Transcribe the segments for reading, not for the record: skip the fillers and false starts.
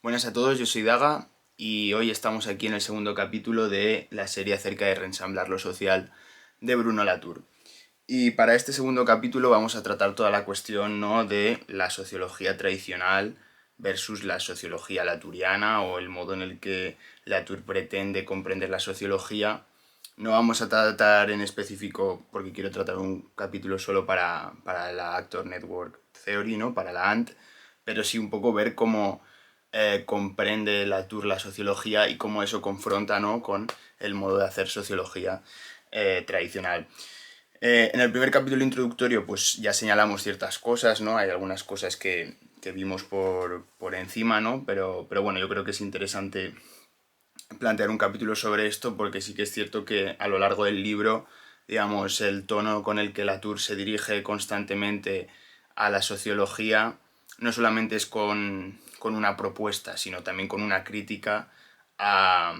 Buenas a todos, yo soy Daga y hoy estamos aquí en el segundo capítulo de la serie acerca de reensamblar lo social de Bruno Latour. Y para este segundo capítulo vamos a tratar toda la cuestión, ¿no?, de la sociología tradicional versus la sociología laturiana o el modo en el que Latour pretende comprender la sociología. No vamos a tratar en específico, porque quiero tratar un capítulo solo para la Actor Network Theory, ¿no?, para la ANT, pero sí un poco ver cómo comprende Latour la sociología y cómo eso confronta, ¿no?, con el modo de hacer sociología tradicional. En el primer capítulo introductorio pues ya señalamos ciertas cosas, ¿no? Hay algunas cosas que vimos por encima, ¿no? Pero bueno, yo creo que es interesante plantear un capítulo sobre esto porque sí que es cierto que a lo largo del libro, digamos, el tono con el que Latour se dirige constantemente a la sociología no solamente es con una propuesta, sino también con una crítica a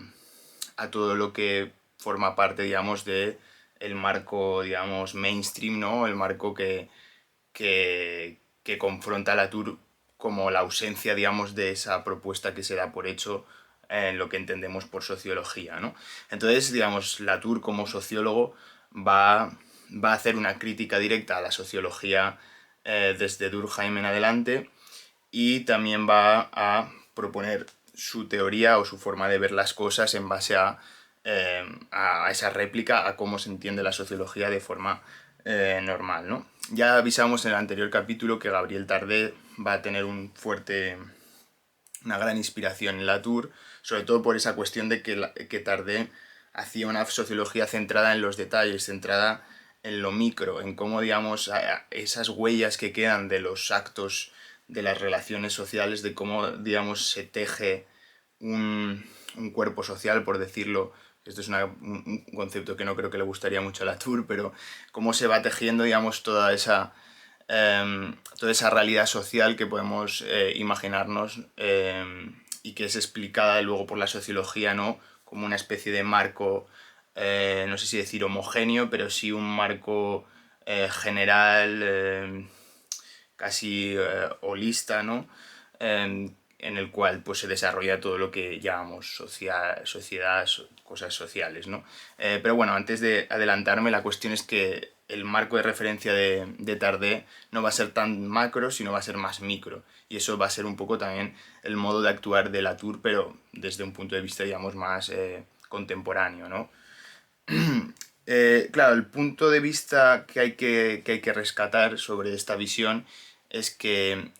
todo lo que forma parte, digamos, de el marco, digamos, mainstream, ¿no? El marco que confronta a Latour como la ausencia, digamos, de esa propuesta que se da por hecho en lo que entendemos por sociología, ¿no? Entonces, digamos, Latour como sociólogo va a hacer una crítica directa a la sociología desde Durkheim en adelante y también va a proponer su teoría o su forma de ver las cosas en base a esa réplica, a cómo se entiende la sociología de forma normal, ¿no? Ya avisamos en el anterior capítulo que Gabriel Tardet va a tener una gran inspiración en Latour, sobre todo por esa cuestión de que Tardet hacía una sociología centrada en los detalles, centrada en lo micro, en cómo, digamos, esas huellas que quedan de los actos de las relaciones sociales, de cómo, digamos, se teje un cuerpo social, por decirlo. Esto es un concepto que no creo que le gustaría mucho a Latour, pero cómo se va tejiendo, digamos, toda esa realidad social que podemos imaginarnos y que es explicada luego por la sociología, ¿no?, como una especie de marco, no sé si decir homogéneo, pero sí un marco general, casi holista, ¿no? En el cual pues, se desarrolla todo lo que llamamos sociedad, cosas sociales, ¿no? Pero bueno, antes de adelantarme, la cuestión es que el marco de referencia de Tardet no va a ser tan macro, sino va a ser más micro. Y eso va a ser un poco también el modo de actuar de Latour, pero desde un punto de vista, digamos, más contemporáneo, ¿no? Claro, el punto de vista que hay que rescatar sobre esta visión es que,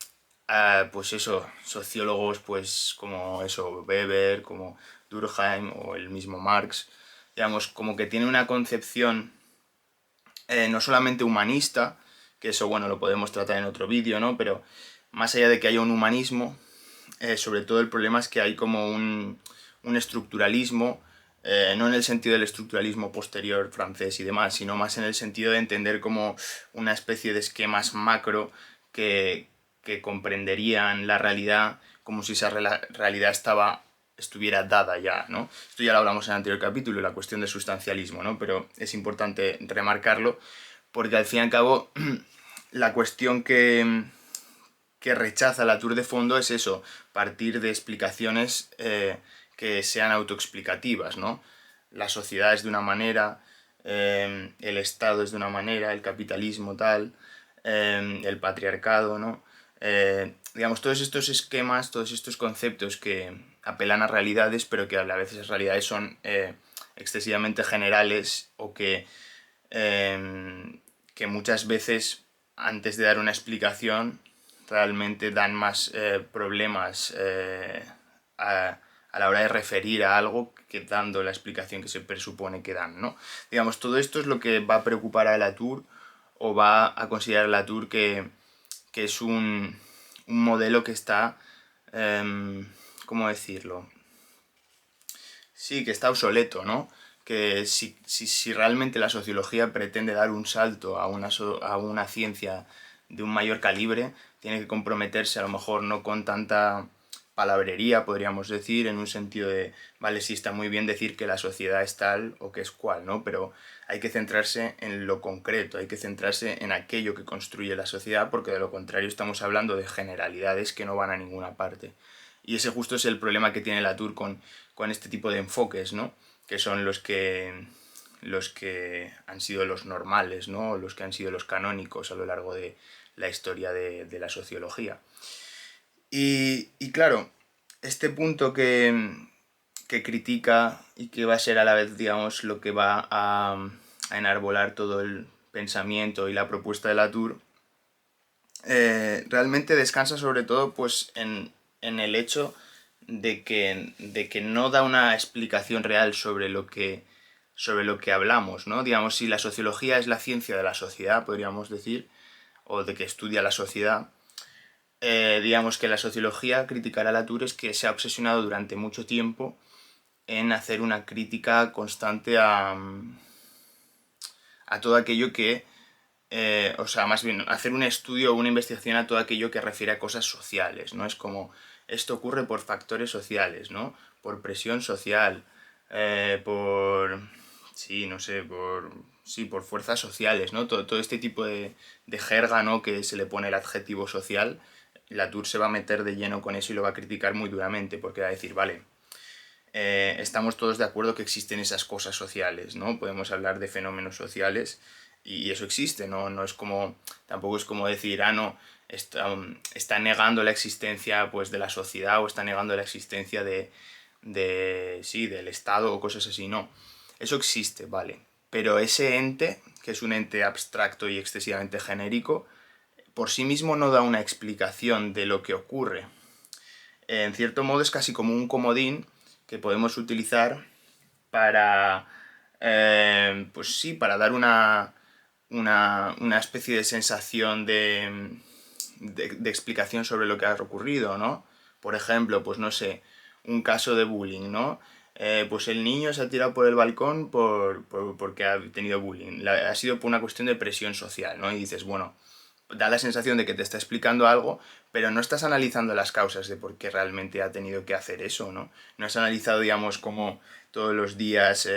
pues eso, sociólogos pues como eso, Weber, como Durkheim o el mismo Marx, digamos, como que tienen una concepción no solamente humanista, que eso, bueno, lo podemos tratar en otro vídeo, ¿no? Pero más allá de que haya un humanismo, sobre todo el problema es que hay como un estructuralismo, no en el sentido del estructuralismo posterior francés y demás, sino más en el sentido de entender como una especie de esquemas macro que, que comprenderían la realidad como si esa realidad estuviera dada ya, ¿no? Esto ya lo hablamos en el anterior capítulo, la cuestión del sustancialismo, ¿no? Pero es importante remarcarlo porque al fin y al cabo la cuestión que rechaza la Tour de fondo es eso, partir de explicaciones que sean autoexplicativas, ¿no? La sociedad es de una manera, el Estado es de una manera, el capitalismo tal, el patriarcado, ¿no? Digamos, todos estos esquemas, todos estos conceptos que apelan a realidades, pero que a la vez esas realidades son excesivamente generales o que muchas veces, antes de dar una explicación, realmente dan más problemas a la hora de referir a algo que dando la explicación que se presupone que dan, ¿no? Digamos, todo esto es lo que va a preocupar a Latour o va a considerar Latour que es un modelo que está, ¿cómo decirlo? Sí, que está obsoleto, ¿no? Que si realmente la sociología pretende dar un salto a una ciencia de un mayor calibre, tiene que comprometerse a lo mejor no con tanta palabrería, podríamos decir, en un sentido de, vale, sí está muy bien decir que la sociedad es tal o que es cual, ¿no? Pero hay que centrarse en lo concreto, hay que centrarse en aquello que construye la sociedad, porque de lo contrario estamos hablando de generalidades que no van a ninguna parte. Y ese justo es el problema que tiene Latour con este tipo de enfoques, ¿no? Que son los que han sido los normales, ¿no? Los que han sido los canónicos a lo largo de la historia de la sociología. Y claro, este punto que critica y que va a ser a la vez, digamos, lo que va a enarbolar todo el pensamiento y la propuesta de Latour, realmente descansa sobre todo pues, en el hecho de que no da una explicación real sobre lo que hablamos, ¿no? Digamos, si la sociología es la ciencia de la sociedad, podríamos decir, o de que estudia la sociedad, digamos que la sociología criticará a Latour es que se ha obsesionado durante mucho tiempo en hacer una crítica constante a todo aquello que, o sea, más bien hacer un estudio o una investigación a todo aquello que refiere a cosas sociales, ¿no? Es como, esto ocurre por factores sociales, ¿no? Por presión social, por, sí, no sé, sí, por fuerzas sociales, ¿no? Todo este tipo de jerga, ¿no? Que se le pone el adjetivo social, Latour se va a meter de lleno con eso y lo va a criticar muy duramente, porque va a decir, vale, estamos todos de acuerdo que existen esas cosas sociales, ¿no? Podemos hablar de fenómenos sociales y eso existe, ¿no? No es como, tampoco es como decir, ah, no, está negando la existencia pues, de la sociedad o está negando la existencia sí, del Estado o cosas así, no. Eso existe, vale. Pero ese ente, que es un ente abstracto y excesivamente genérico, por sí mismo no da una explicación de lo que ocurre. En cierto modo es casi como un comodín que podemos utilizar para, pues sí, para dar una especie de sensación de explicación sobre lo que ha ocurrido, ¿no? Por ejemplo, pues no sé, un caso de bullying, ¿no? Pues el niño se ha tirado por el balcón porque ha tenido bullying. Ha sido por una cuestión de presión social, ¿no? Y dices, bueno, da la sensación de que te está explicando algo, pero no estás analizando las causas de por qué realmente ha tenido que hacer eso, ¿no? No has analizado, digamos, cómo todos los días,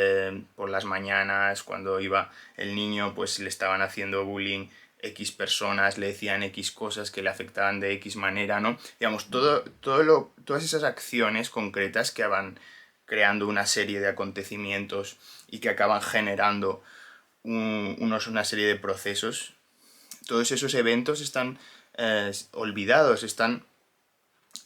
por las mañanas, cuando iba el niño, pues le estaban haciendo bullying X personas, le decían X cosas que le afectaban de X manera, ¿no? Digamos, todas esas acciones concretas que van creando una serie de acontecimientos y que acaban generando una serie de procesos, todos esos eventos están olvidados, están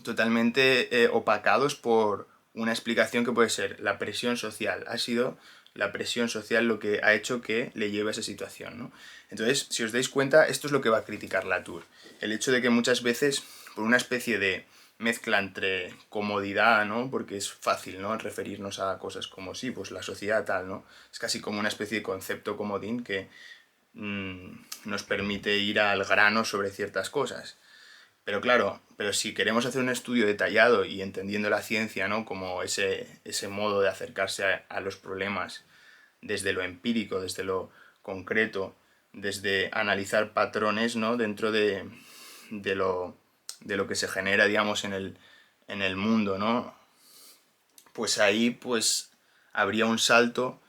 totalmente opacados por una explicación que puede ser la presión social. Ha sido la presión social lo que ha hecho que le lleve a esa situación, ¿no? Entonces, si os dais cuenta, esto es lo que va a criticar Latour. El hecho de que muchas veces, por una especie de mezcla entre comodidad, ¿no? Porque es fácil, ¿no? Referirnos a cosas como, sí, pues la sociedad tal, ¿no? Es casi como una especie de concepto comodín que nos permite ir al grano sobre ciertas cosas. Pero claro, pero si queremos hacer un estudio detallado y entendiendo la ciencia, ¿no? Como ese modo de acercarse a los problemas desde lo empírico, desde lo concreto, desde analizar patrones, ¿no? Dentro de lo que se genera, digamos, en el mundo, ¿no? Pues ahí pues habría un salto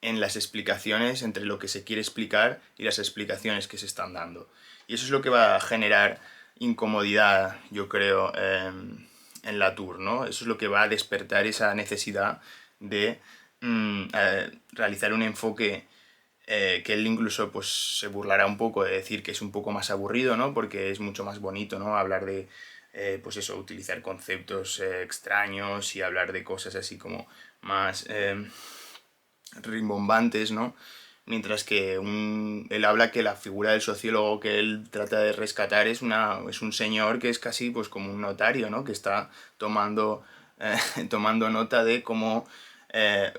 en las explicaciones entre lo que se quiere explicar y las explicaciones que se están dando. Y eso es lo que va a generar incomodidad, yo creo, en Latour, ¿no? Eso es lo que va a despertar esa necesidad de realizar un enfoque que él incluso pues, se burlará un poco de decir que es un poco más aburrido, ¿no? Porque es mucho más bonito, ¿no? Hablar de, pues eso, utilizar conceptos extraños y hablar de cosas así como más rimbombantes, ¿no? Mientras que él habla que la figura del sociólogo que él trata de rescatar es un señor que es casi pues como un notario, ¿no? Que está tomando nota de cómo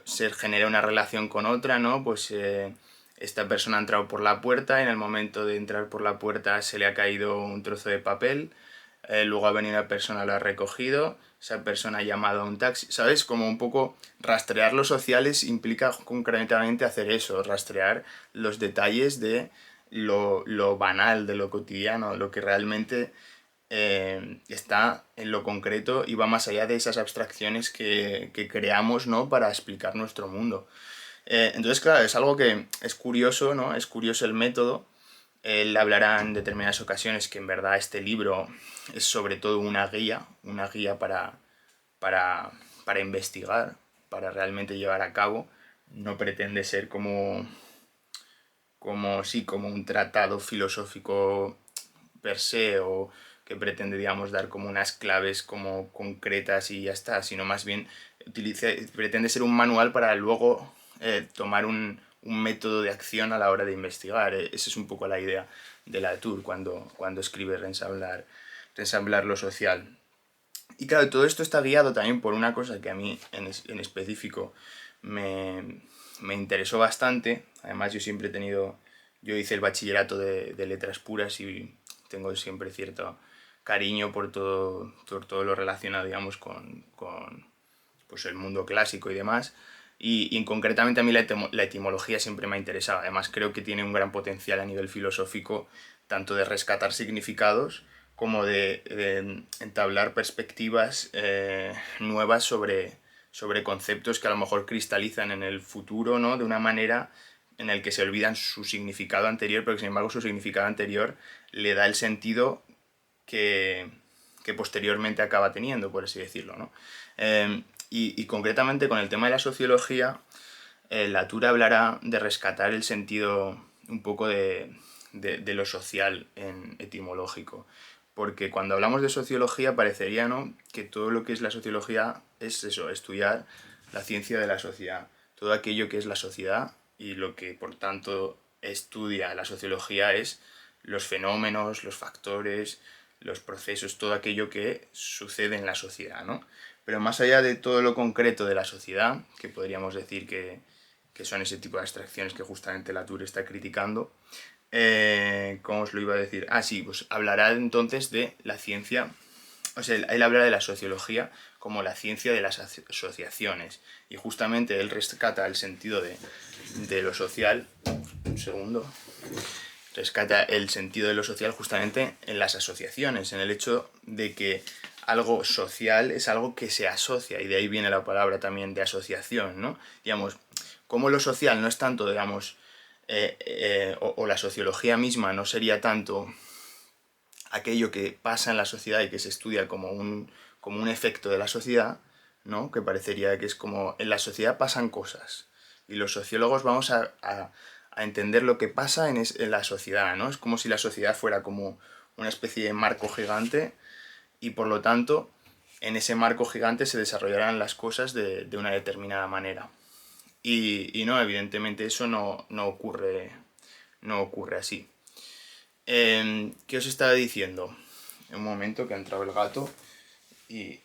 se genera una relación con otra, ¿no? Pues esta persona ha entrado por la puerta y en el momento de entrar por la puerta se le ha caído un trozo de papel, luego ha venido una persona, lo ha recogido, esa persona ha llamado a un taxi, ¿sabes? Como un poco rastrear los sociales implica concretamente hacer eso, rastrear los detalles de lo banal, de lo cotidiano, lo que realmente está en lo concreto y va más allá de esas abstracciones que creamos, ¿no? Para explicar nuestro mundo. Entonces, claro, es algo que es curioso, ¿no? Es curioso el método, Él hablará en determinadas ocasiones que en verdad este libro es sobre todo una guía para, para investigar, para realmente llevar a cabo. No pretende ser como un tratado filosófico per se, o que pretende, digamos, dar como unas claves como concretas y ya está, sino más bien pretende ser un manual para luego tomar un método de acción a la hora de investigar. Esa es un poco la idea de Latour cuando escribe Reensamblar lo social. Y claro, todo esto está guiado también por una cosa que a mí en específico me, me interesó bastante. Además, yo hice el bachillerato de letras puras y tengo siempre cierto cariño por todo lo relacionado, digamos, con pues el mundo clásico y demás. Y concretamente a mí la etimología siempre me ha interesado. Además, creo que tiene un gran potencial a nivel filosófico, tanto de rescatar significados como de entablar perspectivas nuevas sobre conceptos que a lo mejor cristalizan en el futuro, ¿no? De una manera en el que se olvidan su significado anterior, pero que sin embargo su significado anterior le da el sentido que, que posteriormente acaba teniendo, por así decirlo, ¿no? Y concretamente con el tema de la sociología, Latour hablará de rescatar el sentido un poco de lo social en etimológico. Porque cuando hablamos de sociología parecería, ¿no?, que todo lo que es la sociología es eso, estudiar la ciencia de la sociedad. Todo aquello que es la sociedad y lo que por tanto estudia la sociología es los fenómenos, los factores, los procesos, todo aquello que sucede en la sociedad, ¿no? Pero más allá de todo lo concreto de la sociedad, que podríamos decir que son ese tipo de abstracciones que justamente Latour está criticando, ¿cómo os lo iba a decir? Ah, sí, pues hablará entonces de la ciencia, o sea, él hablará de la sociología como la ciencia de las asociaciones, y justamente él rescata el sentido de lo social, un segundo, rescata el sentido de lo social justamente en las asociaciones, en el hecho de que algo social es algo que se asocia, y de ahí viene la palabra también de asociación, ¿no? Digamos, como lo social no es tanto, digamos, o la sociología misma no sería tanto aquello que pasa en la sociedad y que se estudia como un efecto de la sociedad, ¿no? Que parecería que es como en la sociedad pasan cosas y los sociólogos vamos a entender lo que pasa en la sociedad, ¿no? Es como si la sociedad fuera como una especie de marco gigante y por lo tanto en ese marco gigante se desarrollarán las cosas de una determinada manera. Y no, evidentemente eso no ocurre así. ¿Qué os estaba diciendo? Un momento que ha entrado el gato y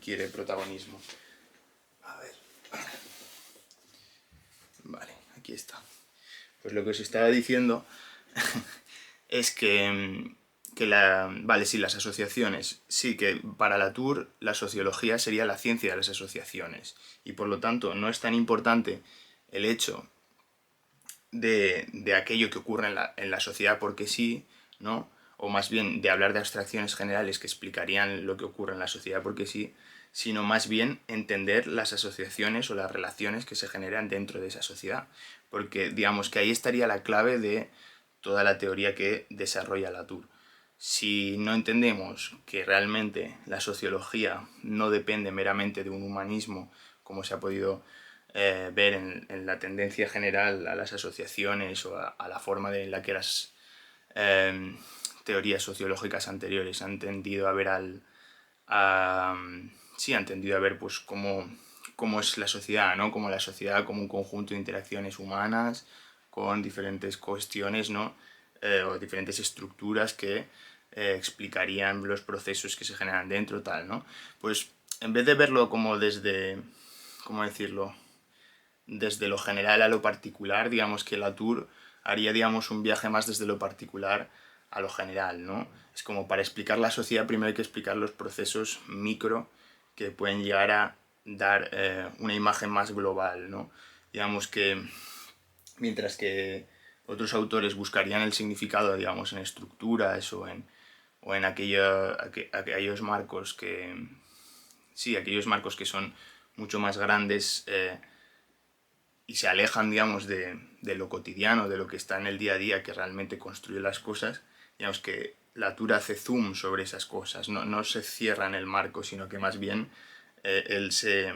quiere protagonismo. A ver. Vale, aquí está. Pues lo que os estaba diciendo es vale, sí, las asociaciones. Sí, que para Latour la sociología sería la ciencia de las asociaciones. Y por lo tanto no es tan importante el hecho de aquello que ocurre en la sociedad porque sí, ¿no? O más bien de hablar de abstracciones generales que explicarían lo que ocurre en la sociedad porque sí, sino más bien entender las asociaciones o las relaciones que se generan dentro de esa sociedad. Porque digamos que ahí estaría la clave de toda la teoría que desarrolla Latour. Si no entendemos que realmente la sociología no depende meramente de un humanismo, como se ha podido ver en la tendencia general a las asociaciones o a la forma en la que las eh, teorías sociológicas anteriores han tendido a ver sí, han tendido a ver pues cómo es la sociedad, ¿no? Como la sociedad como un conjunto de interacciones humanas con diferentes cuestiones, ¿no? O diferentes estructuras que explicarían los procesos que se generan dentro, tal, ¿no? Pues en vez de verlo como ¿cómo decirlo? Desde lo general a lo particular, digamos que Latour haría, digamos, un viaje más desde lo particular a lo general, ¿no? Es como para explicar la sociedad primero hay que explicar los procesos micro que pueden llegar a dar una imagen más global, ¿no? Digamos que mientras que otros autores buscarían el significado, digamos, en estructuras o en aquellos marcos que... Sí, aquellos marcos que son mucho más grandes y se alejan, digamos, de lo cotidiano, de lo que está en el día a día, que realmente construye las cosas, digamos que Latour hace zoom sobre esas cosas, no se cierra en el marco, sino que más bien él se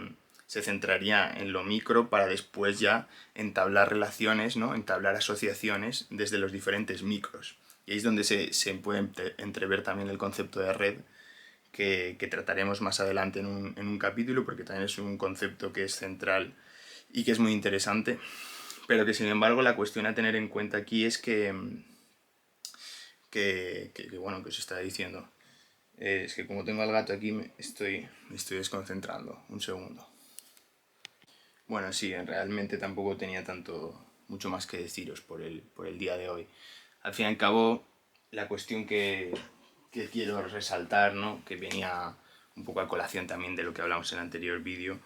centraría en lo micro para después ya entablar relaciones, ¿no? Entablar asociaciones desde los diferentes micros. Y ahí es donde se puede entrever también el concepto de red, que trataremos más adelante en un capítulo, porque también es un concepto que es central y que es muy interesante, pero que sin embargo la cuestión a tener en cuenta aquí es bueno, que os estaba diciendo, es que como tengo al gato aquí me estoy desconcentrando, un segundo. Bueno, sí, realmente tampoco tenía mucho más que deciros por el día de hoy. Al fin y al cabo, la cuestión que quiero resaltar, ¿no? Que venía un poco a colación también de lo que hablamos en el anterior vídeo,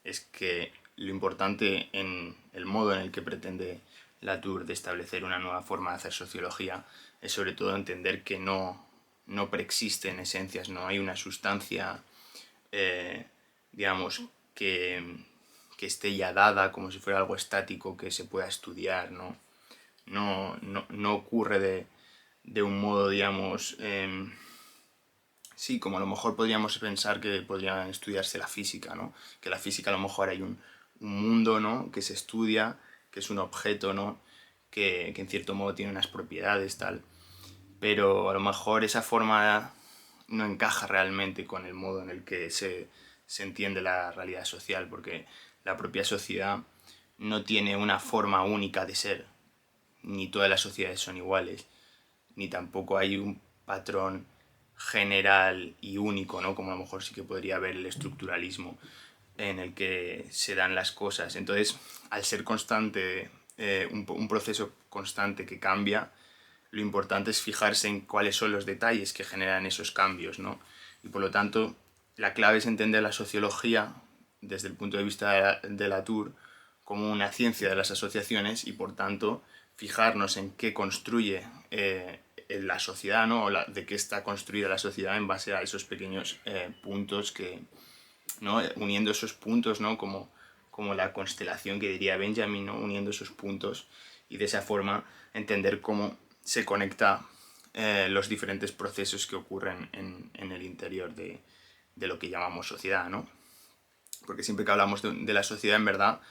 es que lo importante en el modo en el que pretende Latour de establecer una nueva forma de hacer sociología es sobre todo entender que no preexisten esencias, no hay una sustancia, digamos, que esté ya dada como si fuera algo estático que se pueda estudiar, ¿no? No ocurre de un modo, digamos, sí, como a lo mejor podríamos pensar que podría estudiarse la física, ¿no? Que la física a lo mejor hay un mundo, ¿no? Que se estudia, que es un objeto, ¿no? Que en cierto modo tiene unas propiedades, tal. Pero a lo mejor esa forma no encaja realmente con el modo en el que se entiende la realidad social, porque la propia sociedad no tiene una forma única de ser, ni todas las sociedades son iguales, ni tampoco hay un patrón general y único, ¿no? Como a lo mejor sí que podría haber el estructuralismo en el que se dan las cosas. Entonces, al ser constante, un proceso constante que cambia, lo importante es fijarse en cuáles son los detalles que generan esos cambios, ¿no? Y por lo tanto, la clave es entender la sociología desde el punto de vista de Latour como una ciencia de las asociaciones y por tanto fijarnos en qué construye en la sociedad, ¿no? De qué está construida la sociedad en base a esos pequeños puntos ¿no? Uniendo esos puntos, ¿no? Como la constelación que diría Benjamin, ¿no? Uniendo esos puntos y de esa forma entender cómo se conecta los diferentes procesos que ocurren en el interior de lo que llamamos sociedad, ¿no? Porque siempre que hablamos de la sociedad, en verdad,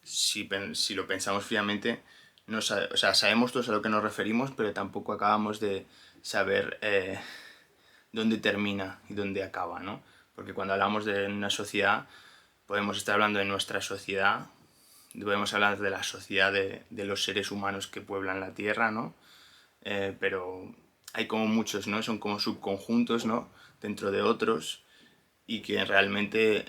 si lo pensamos fríamente, o sea, sabemos todos a lo que nos referimos, pero tampoco acabamos de saber dónde termina y dónde acaba, ¿no? Porque cuando hablamos de una sociedad, podemos estar hablando de nuestra sociedad, podemos hablar de la sociedad de los seres humanos que pueblan la Tierra, ¿no? Pero hay como muchos, ¿no? Son como subconjuntos, ¿no? Dentro de otros y que realmente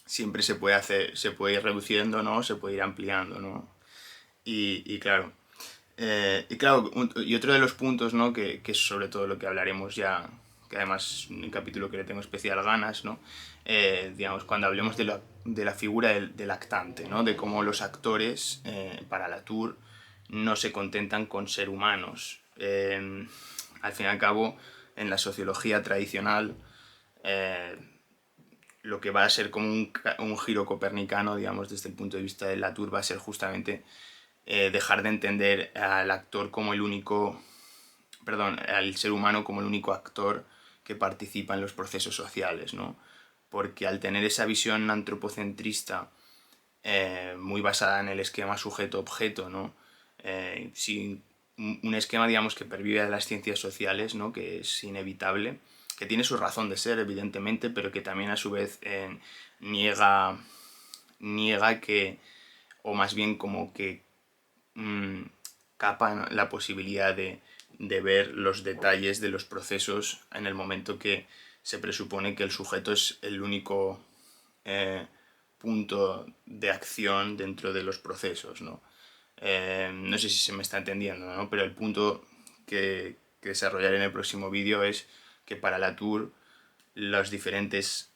siempre se puede ir reduciendo, ¿no? Se puede ir ampliando, ¿no? Y claro, y otro de los puntos, ¿no? Que es sobre todo lo que hablaremos ya, que además es un capítulo que le tengo especial ganas, ¿no? Digamos, cuando hablemos de la figura del actante, ¿no? De cómo los actores, para Latour, no se contentan con ser humanos. Al fin y al cabo, en la sociología tradicional, lo que va a ser como un giro copernicano, digamos, desde el punto de vista de Latour, va a ser justamente dejar de entender al actor como el único, perdón, al ser humano como el único actor que participa en los procesos sociales, ¿no? Porque al tener esa visión antropocentrista muy basada en el esquema sujeto-objeto, ¿no? Un esquema, digamos, que pervive de las ciencias sociales, ¿no? Que es inevitable, que tiene su razón de ser, evidentemente, pero que también a su vez niega que, o más bien como que capa la posibilidad de ver los detalles de los procesos en el momento que se presupone que el sujeto es el único punto de acción dentro de los procesos, ¿no? No sé si se me está entendiendo, ¿no? Pero el punto que desarrollaré en el próximo vídeo es que para Latour los diferentes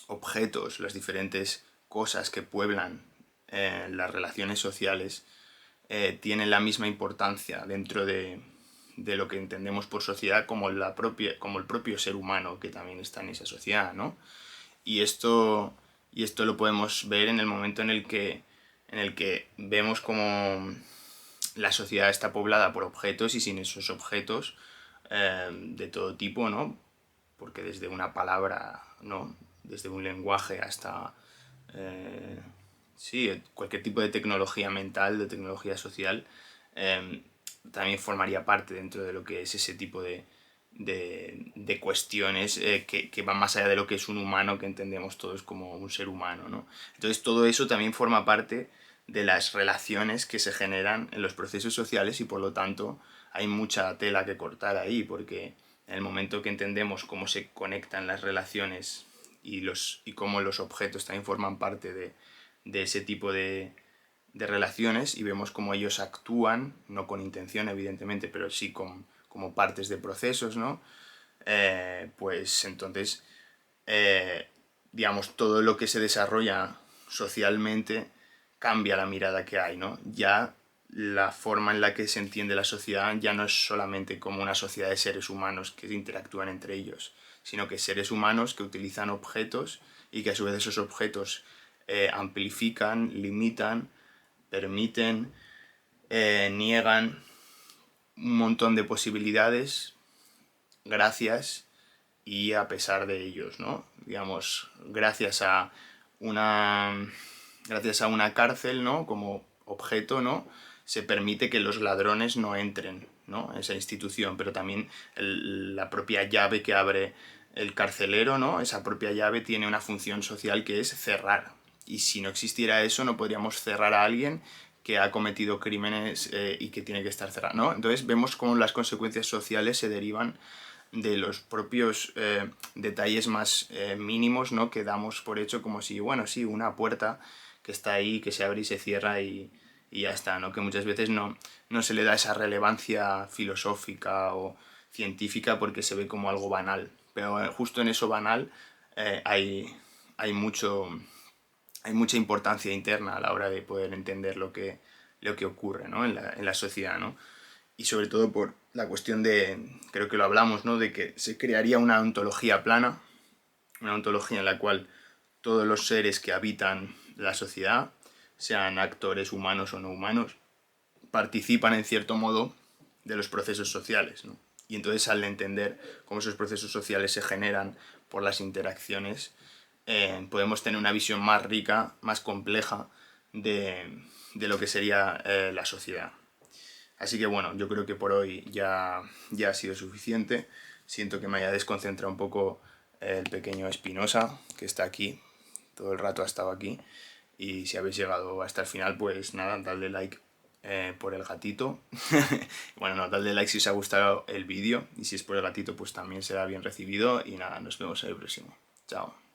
objetos, las diferentes cosas que pueblan las relaciones sociales tienen la misma importancia dentro de lo que entendemos por sociedad como el propio ser humano que también está en esa sociedad, ¿no? Y esto lo podemos ver en el momento en el que en el que vemos como la sociedad está poblada por objetos y sin esos objetos de todo tipo, ¿no? Porque desde una palabra, ¿no? Desde un lenguaje hasta sí, cualquier tipo de tecnología mental, de tecnología social, eh, también formaría parte dentro de lo que es ese tipo de cuestiones que van más allá de lo que es un humano que entendemos todos como un ser humano, ¿no? Entonces todo eso también forma parte de las relaciones que se generan en los procesos sociales y por lo tanto hay mucha tela que cortar ahí porque en el momento que entendemos cómo se conectan las relaciones y cómo los objetos también forman parte de ese tipo de relaciones y vemos cómo ellos actúan, no con intención evidentemente, pero sí como partes de procesos, ¿no? Pues entonces, eh, digamos, todo lo que se desarrolla socialmente cambia la mirada que hay, ¿no? Ya la forma en la que se entiende la sociedad ya no es solamente como una sociedad de seres humanos que interactúan entre ellos, sino que seres humanos que utilizan objetos y que a su vez esos objetos amplifican, limitan, permiten, niegan un montón de posibilidades gracias y a pesar de ellos, ¿no? Digamos, una gracias a una cárcel, ¿no? Como objeto, ¿no? Se permite que los ladrones no entren, ¿no? En esa institución, pero también la propia llave que abre el carcelero, ¿no? Esa propia llave tiene una función social que es cerrar. Y si no existiera eso, no podríamos cerrar a alguien que ha cometido crímenes y que tiene que estar cerrado, ¿no? Entonces vemos cómo las consecuencias sociales se derivan de los propios detalles más mínimos, ¿no? Que damos por hecho como si, bueno, sí, una puerta que está ahí, que se abre y se cierra y ya está, ¿no? Que muchas veces no se le da esa relevancia filosófica o científica porque se ve como algo banal. Pero justo en eso banal eh, hay, hay, mucho, hay mucha importancia interna a la hora de poder entender lo que ocurre, ¿no? En la sociedad, ¿no? Y sobre todo por la cuestión de, creo que lo hablamos, ¿no? De que se crearía una ontología plana, una ontología en la cual todos los seres que habitan la sociedad, sean actores humanos o no humanos, participan en cierto modo de los procesos sociales, ¿no? Y entonces al entender cómo esos procesos sociales se generan por las interacciones, podemos tener una visión más rica, más compleja de lo que sería la sociedad. Así que bueno, yo creo que por hoy ya ha sido suficiente. Siento que me haya desconcentrado un poco el pequeño Espinosa, que está aquí, todo el rato ha estado aquí. Y si habéis llegado hasta el final, pues nada, dadle like por el gatito. Bueno, no, dadle like si os ha gustado el vídeo. Y si es por el gatito, pues también será bien recibido. Y nada, nos vemos en el próximo. Chao.